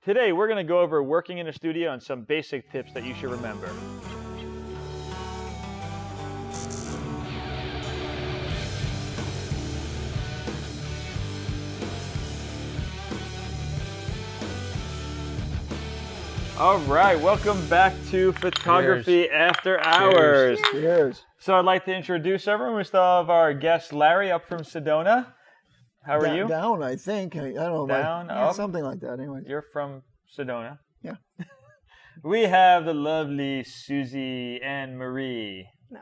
Today, we're going to go over working in a studio and some basic tips that you should remember. All right, welcome back to Photography After Hours. Cheers. So I'd like to introduce everyone. We still have our guest Larry up from Sedona. How are you? Down, I think. I don't know. Down, up? Something like that, anyway. You're from Sedona. Yeah. We have the lovely Susie and Marie. No.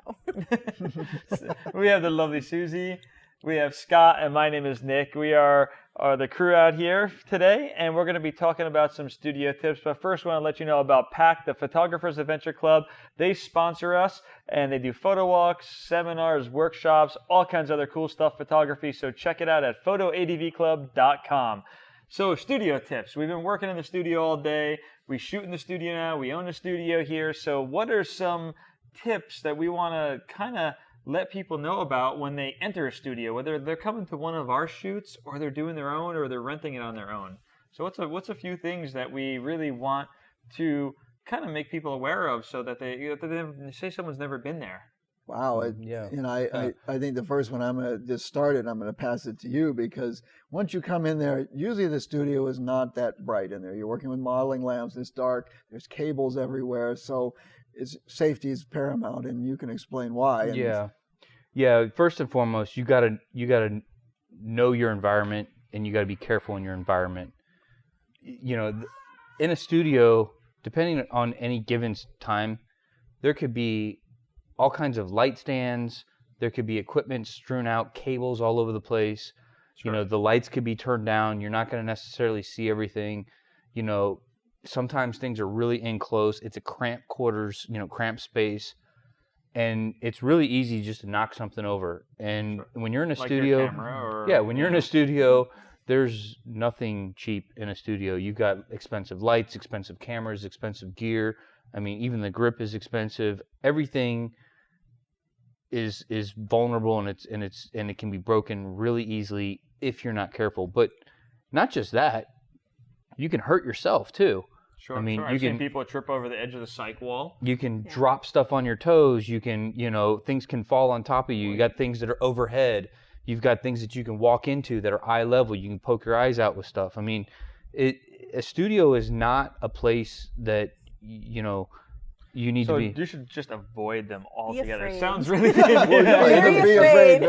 We have the lovely Susie. We have Scott, and my name is Nick. We are the crew out here today, and we're going to be talking about some studio tips. But first, I want to let you know about PAC, the Photographers Adventure Club. They sponsor us, and they do photo walks, seminars, workshops, all kinds of other cool stuff, photography. So check it out at photoadvclub.com. So studio tips. We've been working in the studio all day. We shoot in the studio now. We own a studio here. So what are some tips that we want to kind of let people know about when they enter a studio, whether they're coming to one of our shoots or they're doing their own or they're renting it on their own? So what's a few things that we really want to kind of make people aware of so that they say someone's never been there? Wow. I think the first one I'm going to just start it, I'm going to pass it to you, because once you come in there, usually the studio is not that bright in there. You're working with modeling lamps, it's dark, there's cables everywhere, so safety is paramount, and you can explain why. Yeah. First and foremost, you gotta know your environment, and you gotta be careful in your environment. You know, in a studio, depending on any given time, there could be all kinds of light stands. There could be equipment strewn out, cables all over the place. Sure. You know, the lights could be turned down. You're not going to necessarily see everything. You know, sometimes things are really in close. It's a cramped quarters, cramped space. And it's really easy just to knock something over. And when you're in a studio, when you're in a studio, there's nothing cheap in a studio. You've got expensive lights, expensive cameras, expensive gear. I mean, even the grip is expensive. Everything is vulnerable, and it can be broken really easily if you're not careful. But not just that, you can hurt yourself too. Sure. I mean, I've seen people trip over the edge of the cyc wall. You can drop stuff on your toes. You can, things can fall on top of you. You got things that are overhead. You've got things that you can walk into that are eye level. You can poke your eyes out with stuff. I mean, a studio is not a place that you need to be. So you should just avoid them altogether. It sounds really Very afraid.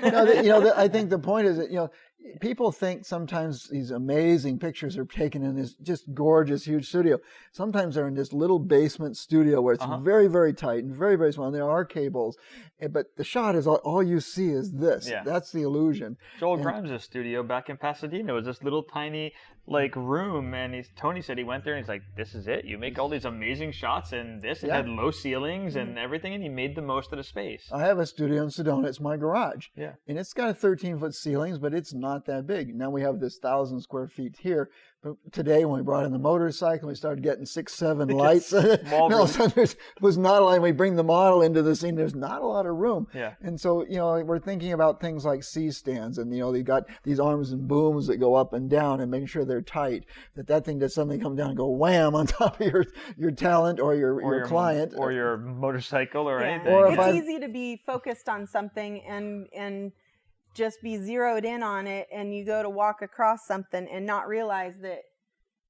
No, I think the point is that, people think sometimes these amazing pictures are taken in this just gorgeous, huge studio. Sometimes they're in this little basement studio where it's very, very tight and very, very small. And there are cables, but the shot is all you see is this. Yeah. That's the illusion. Joel Grimes' studio back in Pasadena was this little tiny room, and Tony said he went there and he's like, "This is it. You make all these amazing shots in this." It had low ceilings and everything, and he made the most of the space. I have a studio in Sedona. It's my garage. Yeah, and it's got a 13-foot ceilings, but it's not that big. Now we have this 1,000 square feet here. But today, when we brought in the motorcycle, we started getting 6, 7 lights. So there was not a lot. We bring the model into the scene. There's not a lot of room. Yeah. And so, we're thinking about things like C-stands, and they've got these arms and booms that go up and down, and making sure they're tight. That thing does suddenly come down and go wham on top of your talent or your client or your motorcycle or anything. Or it's easy to be focused on something and just be zeroed in on it, and you go to walk across something and not realize that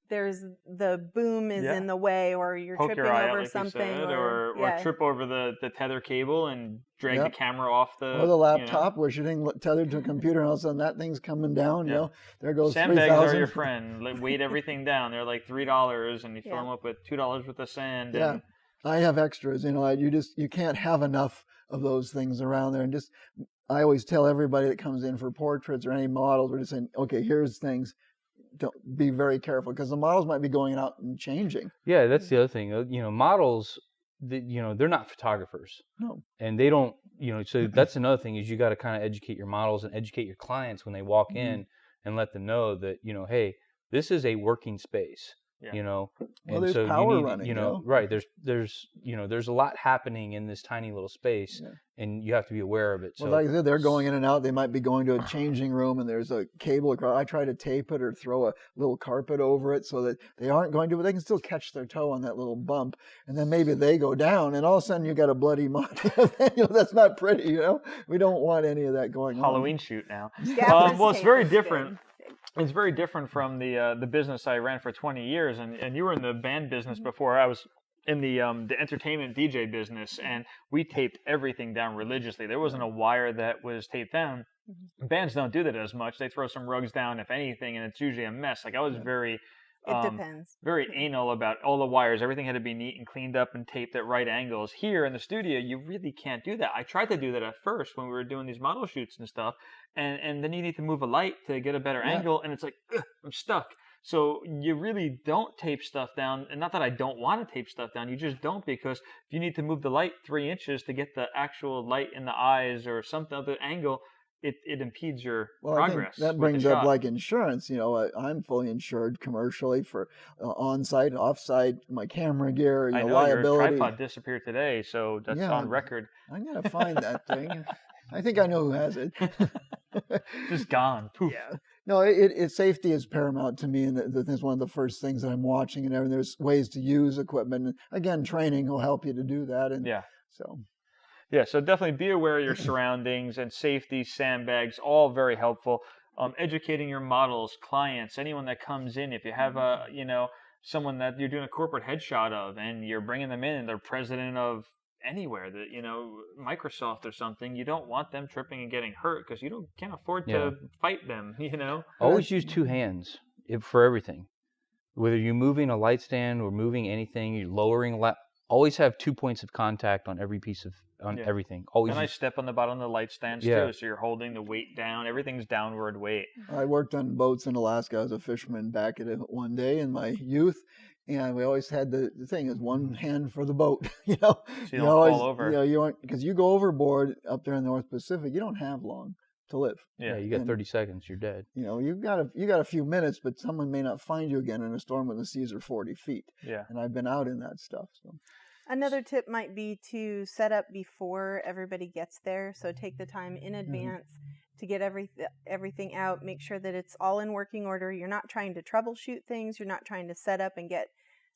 there's the boom is in the way, or you're tripping over something, or trip over the tether cable and drag the camera off or the laptop where you're tethered to a computer, and all of a sudden that thing's coming down. There goes sandbags 3,000. are your friend. Weight everything down. They're like $3, and you fill them up with $2 worth of sand. Yeah, and I have extras. You can't have enough of those things around there, and I always tell everybody that comes in for portraits or any models, we're just saying, okay, here's things. Don't be very careful, because the models might be going out and changing. Yeah, that's the other thing. Models, they're not photographers. No. And they don't, so that's another thing, is you got to kind of educate your models and educate your clients when they walk in, and let them know that, hey, this is a working space. Yeah. You know, Well, and there's so power you need, running, you know, right? There's a lot happening in this tiny little space, and you have to be aware of it. Well, So like I said, they're going in and out. They might be going to a changing room, and there's a cable across. I try to tape it or throw a little carpet over it so that they aren't going to, but they can still catch their toe on that little bump, and then maybe they go down, and all of a sudden you got a bloody mud. That's not pretty, We don't want any of that going on. Halloween shoot now. Gaffer's Well, it's tape very is different. good. It's very different from the business I ran for 20 years, and you were in the band business before. I was in the entertainment DJ business, and we taped everything down religiously. There wasn't a wire that was taped down. Bands don't do that as much. They throw some rugs down, if anything, and it's usually a mess. Like I was very It depends. very anal about all the wires. Everything had to be neat and cleaned up and taped at right angles. Here in the studio, you really can't do that. I tried to do that at first when we were doing these model shoots and stuff, and then you need to move a light to get a better angle, and it's like, I'm stuck. So you really don't tape stuff down, and not that I don't want to tape stuff down, you just don't, because if you need to move the light 3 inches to get the actual light in the eyes or something other angle, it impedes your progress. I think that brings up like insurance. I'm fully insured commercially for on-site, off-site, my camera gear, I know liability. your tripod disappeared today, so that's on record. I'm going to find that thing. I think I know who has it. Just gone. Poof. Yeah. No, safety is paramount to me, and that's one of the first things that I'm watching. And there's ways to use equipment. And again, training will help you to do that. And Yeah, so definitely be aware of your surroundings, and safety, sandbags, all very helpful. Educating your models, clients, anyone that comes in. If you have someone that you're doing a corporate headshot of, and you're bringing them in, and they're president of anywhere, that Microsoft or something, you don't want them tripping and getting hurt, because you can't afford to fight them. Always use 2 hands for everything. Whether you're moving a light stand or moving anything, you're lowering always have 2 points of contact on every piece of everything. Always. And I step on the bottom of the light stands too, so you're holding the weight down. Everything's downward weight. I worked on boats in Alaska. I was a fisherman back at it one day in my youth, and we always had the thing is one hand for the boat. So you don't fall over. Because you go overboard up there in the North Pacific, you don't have long to live. Yeah, you got 30 seconds, you're dead. You got a few minutes, but someone may not find you again in a storm when the seas are 40 feet. Yeah. And I've been out in that stuff. So. Another tip might be to set up before everybody gets there. So take the time in advance to get everything out. Make sure that it's all in working order. You're not trying to troubleshoot things. You're not trying to set up and get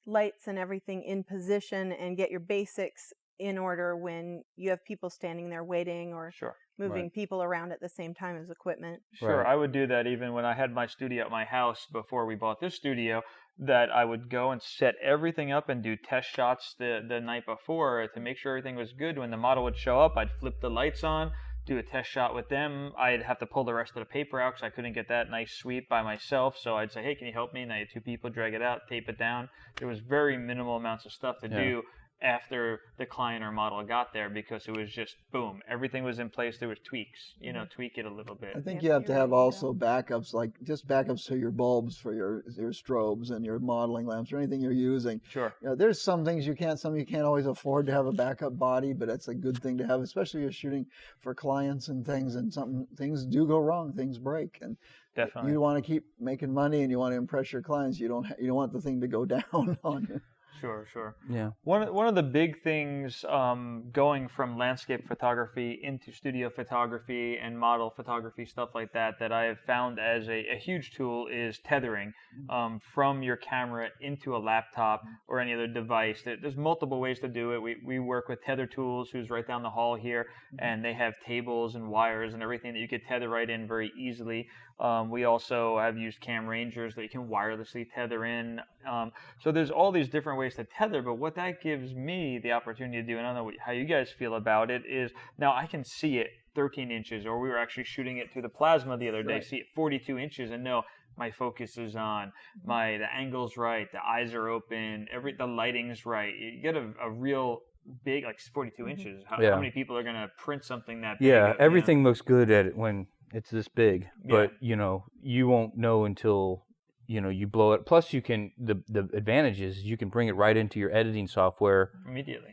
lights and everything in position and get your basics in order when you have people standing there waiting or moving people around at the same time as equipment. Sure, I would do that even when I had my studio at my house before we bought this studio, that I would go and set everything up and do test shots the night before to make sure everything was good. When the model would show up, I'd flip the lights on, do a test shot with them. I'd have to pull the rest of the paper out because I couldn't get that nice sweep by myself. So I'd say, hey, can you help me? And I had 2 people drag it out, tape it down. There was very minimal amounts of stuff to do after the client or model got there, because it was just boom, everything was in place. There was tweaks, tweak it a little bit. I think you have to have also backups, like just backups to your bulbs for your strobes and your modeling lamps or anything you're using. Sure. There's some things you can't always afford to have a backup body, but that's a good thing to have, especially if you're shooting for clients and things, and things do go wrong, things break, and definitely you want to keep making money and you want to impress your clients. You don't want the thing to go down on you. Sure. Yeah. One of the big things going from landscape photography into studio photography and model photography, stuff like that I have found as a huge tool is tethering from your camera into a laptop or any other device. There's multiple ways to do it. We work with Tether Tools, who's right down the hall here, and they have tables and wires and everything that you could tether right in very easily. We also have used Cam Rangers that you can wirelessly tether in. So there's all these different ways to tether, but what that gives me the opportunity to do, and I don't know how you guys feel about it, is now I can see it 13 inches, or we were actually shooting it through the plasma the other day, see it 42 inches, and know my focus is on, the angle's right, the eyes are open, the lighting's right. You get a real big, like 42 inches. How many people are going to print something that big? Yeah, everything looks good at it when it's this big, but you won't know until you blow it. Plus, you can the advantage is you can bring it right into your editing software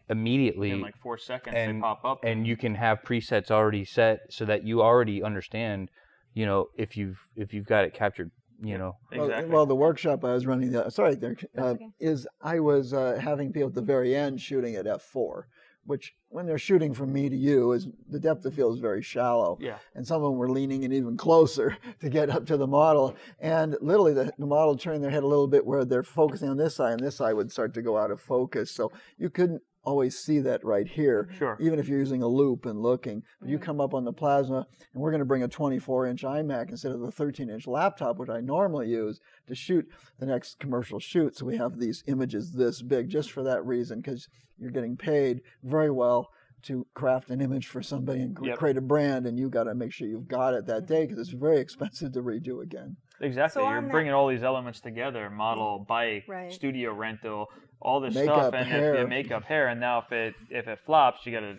immediately in like 4 seconds. They pop up, and you can have presets already set so that you already understand. If you've got it captured you know. Exactly. Well, the workshop I was running, okay. is I was having people at the very end shooting at f4, which when they're shooting from me to you, is the depth of field is very shallow. Yeah. And some of them were leaning in even closer to get up to the model. And literally the model turned their head a little bit where they're focusing on this side, and this side would start to go out of focus. So you couldn't always see that right here, Sure. even if you're using a loop and looking. But you come up on the plasma, and we're going to bring a 24-inch iMac instead of the 13-inch laptop, which I normally use to shoot the next commercial shoot. So we have these images this big just for that reason, because you're getting paid very well to craft an image for somebody and create a brand, and you got to make sure you've got it that day, because it's very expensive to redo again. Exactly. So You're bringing all these elements together: model, bike, studio rental, all this Makeup, stuff, and hair. makeup, hair. And now if it flops, you got to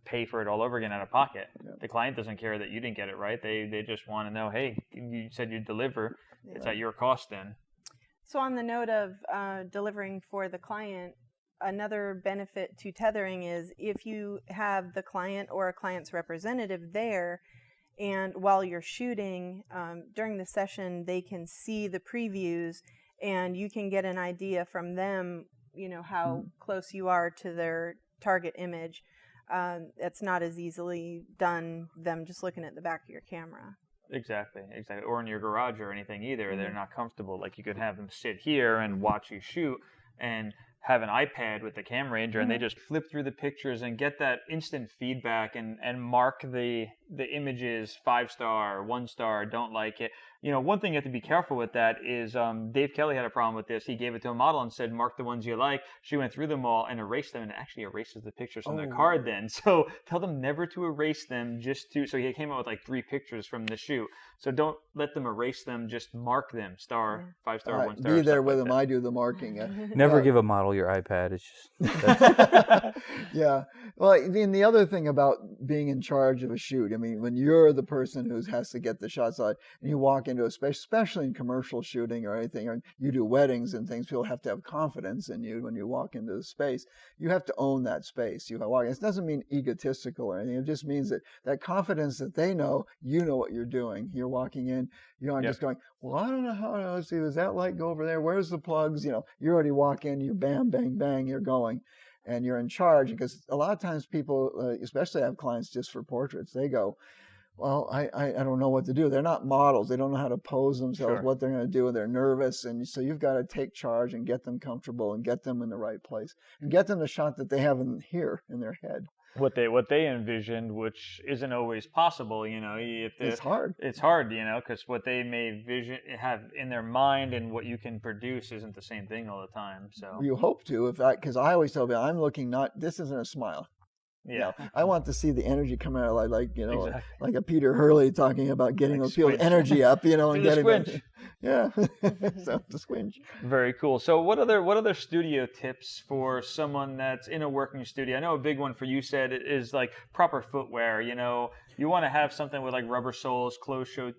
pay for it all over again out of pocket. Yep. The client doesn't care that you didn't get it right. They just want to know, hey, you said you'd deliver. It's at your cost then. So on the note of delivering for the client, another benefit to tethering is if you have the client or a client's representative there, and while you're shooting, during the session, they can see the previews, and you can get an idea from them, you know, how close you are to their target image. It's not as easily done them just looking at the back of your camera. Exactly. Or in your garage or anything either. They're not comfortable. Like you could have them sit here and watch you shoot, and have an iPad with the Cam Ranger, and they just flip through the pictures and get that instant feedback and mark the images 5-star, 1-star, don't like it. You know, one thing you have to be careful with that is Dave Kelly had a problem with this. He gave it to a model and said, mark the ones you like. She went through them all and erased them, and it actually erases the pictures from the card then. So tell them never to erase them, so he came out with like 3 pictures from the shoot. So don't let them erase them, just mark them, star, 5-star, 1-star. Be there with like them. I do the marking. Never give a model your iPad. It's just Yeah. Well, I mean, the other thing about being in charge of a shoot, I mean, when you're the person who has to get the shots out, and you walk into a space, especially in commercial shooting or anything, or you do weddings and things, people have to have confidence in you when you walk into the space. You have to own that space. You walk. It doesn't mean egotistical or anything. It just means that confidence that they know, you know what you're doing. You're walking in, you aren't just going, well, I don't know how to see, does that light go over there? Where's the plugs? You know, you already walk in, you bam, bang, bang, you're going. And you're in charge, because a lot of times people, especially have clients just for portraits, they go, well, I don't know what to do. They're not models. They don't know how to pose themselves, what they're going to do. They're nervous. And so you've got to take charge and get them comfortable and get them in the right place and get them the shot that they have in their head. What they envisioned, which isn't always possible, you know. It's hard. It's hard, you know, because what they may have in their mind and what you can produce isn't the same thing all the time. So you hope to, because I always tell people, I'm looking this isn't a smile. Yeah. You know, I want to see the energy come out, like Exactly. like a Peter Hurley talking about getting those people's energy up, you know, and getting squinch. Yeah, so the squinch. Very cool. So what other studio tips for someone that's in a working studio? I know a big one for you said is like proper footwear. You know, you want to have something with like rubber soles, closed-toed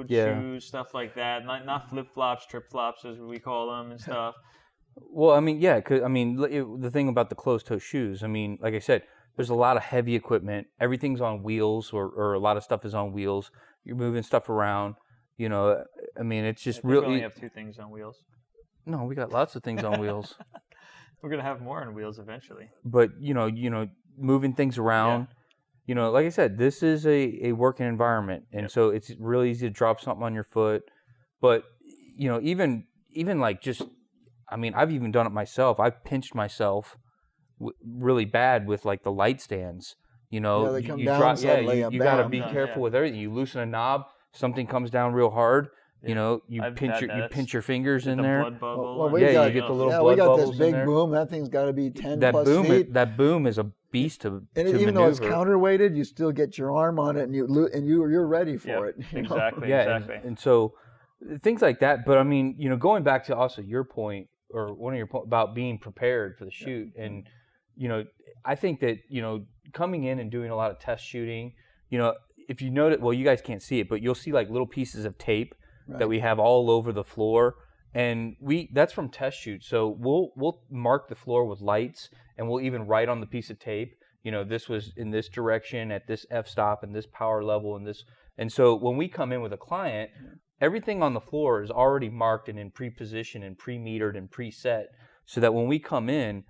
shoes, stuff like that. Not flip-flops, trip-flops as we call them and stuff. Well, I mean, yeah, 'cause, I mean, the thing about the closed-toe shoes, I mean, like I said, there's a lot of heavy equipment. Everything's on wheels, or a lot of stuff is on wheels. You're moving stuff around. You know, I mean, it's just really. We only have 2 things on wheels. No, we got lots of things on wheels. We're gonna have more on wheels eventually. But you know, moving things around. Yeah. You know, like I said, this is a working environment, and so it's really easy to drop something on your foot. But you know, even like just. I mean, I've even done it myself. I've pinched myself really bad with like the light stands. You know, they come down suddenly. You got to be careful with everything. You loosen a knob, something comes down real hard. You know, you pinch your fingers in there. Blood bubble. Well, you get the little blood bubbles in there. We got this big boom. That thing's got to be 10 plus feet. That boom is a beast to even though it's counterweighted, you still get your arm on it, and you're ready for it. Exactly. Yeah, exactly. And so things like that. But I mean, you know, going back to also your point. Or one of your points about being prepared for the shoot. And, you know, I think that, you know, coming in and doing a lot of test shooting, you know, if you notice, well, you guys can't see it, but you'll see like little pieces of tape that we have all over the floor. And that's from test shoots. So we'll mark the floor with lights, and we'll even write on the piece of tape, you know, this was in this direction at this f-stop and this power level and this. And so when we come in with a client, everything on the floor is already marked and in pre-position and pre-metered and preset, so that when we come in,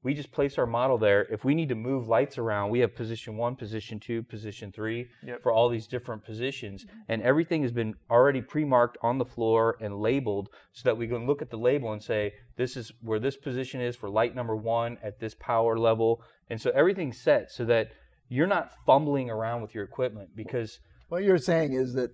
we just place our model there. If we need to move lights around, we have position 1, position 2, position 3 for all these different positions. And everything has been already pre-marked on the floor and labeled, so that we can look at the label and say, this is where this position is for light number 1 at this power level. And so everything's set so that you're not fumbling around with your equipment, because what you're saying is that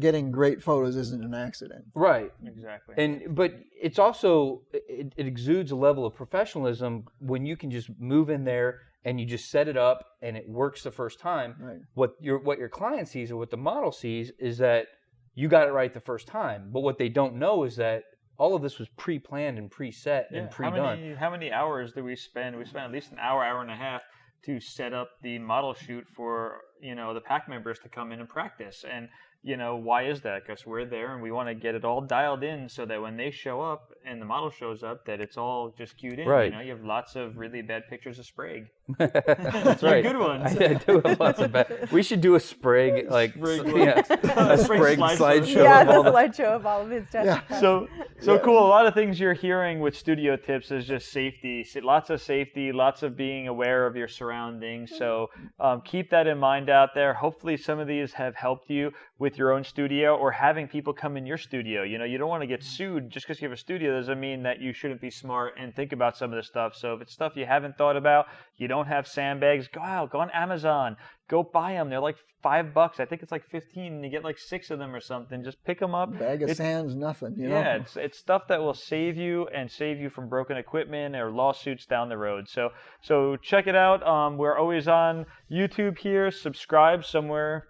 getting great photos isn't an accident. Right. Exactly. But it's also, it exudes a level of professionalism when you can just move in there and you just set it up and it works the first time. Right. What your client sees or what the model sees is that you got it right the first time. But what they don't know is that all of this was pre-planned and preset and pre-done. How many hours do we spend? We spent at least an hour, hour and a half to set up the model shoot for, the pack members to come in and practice. And, why is that? Because we're there and we want to get it all dialed in so that when they show up and the model shows up, that it's all just cued in. Right. You have lots of really bad pictures of Sprague. That's right. Good ones. I do have lots of bad. We should do a Sprague, a Sprague slideshow. Yeah, the slideshow of all of his tests. Yeah. So cool. A lot of things you're hearing with studio tips is just safety. Lots of safety, lots of being aware of your surroundings. So keep that in mind out there. Hopefully some of these have helped you with your own studio or having people come in your studio. You don't want to get sued just because you have a studio doesn't mean that you shouldn't be smart and think about some of this stuff. So if it's stuff you haven't thought about, you don't have sandbags, go on Amazon, go buy them. They're like $5. I think it's like 15 and you get like 6 of them or something. Just pick them up. Bag of sand's nothing, Yeah, it's stuff that will save you from broken equipment or lawsuits down the road. So check it out. We're always on YouTube here. Subscribe somewhere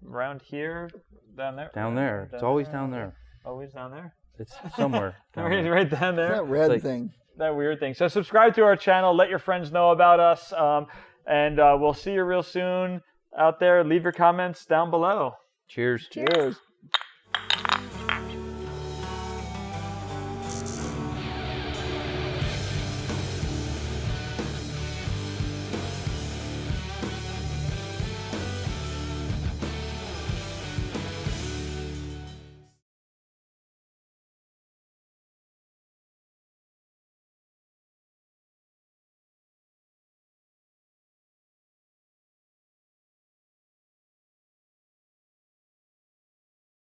around here, down there. Down there. It's always down there. Always down there. It's somewhere. Right down there. That red thing. That weird thing. So subscribe to our channel. Let your friends know about us. And we'll see you real soon out there. Leave your comments down below. Cheers. Cheers.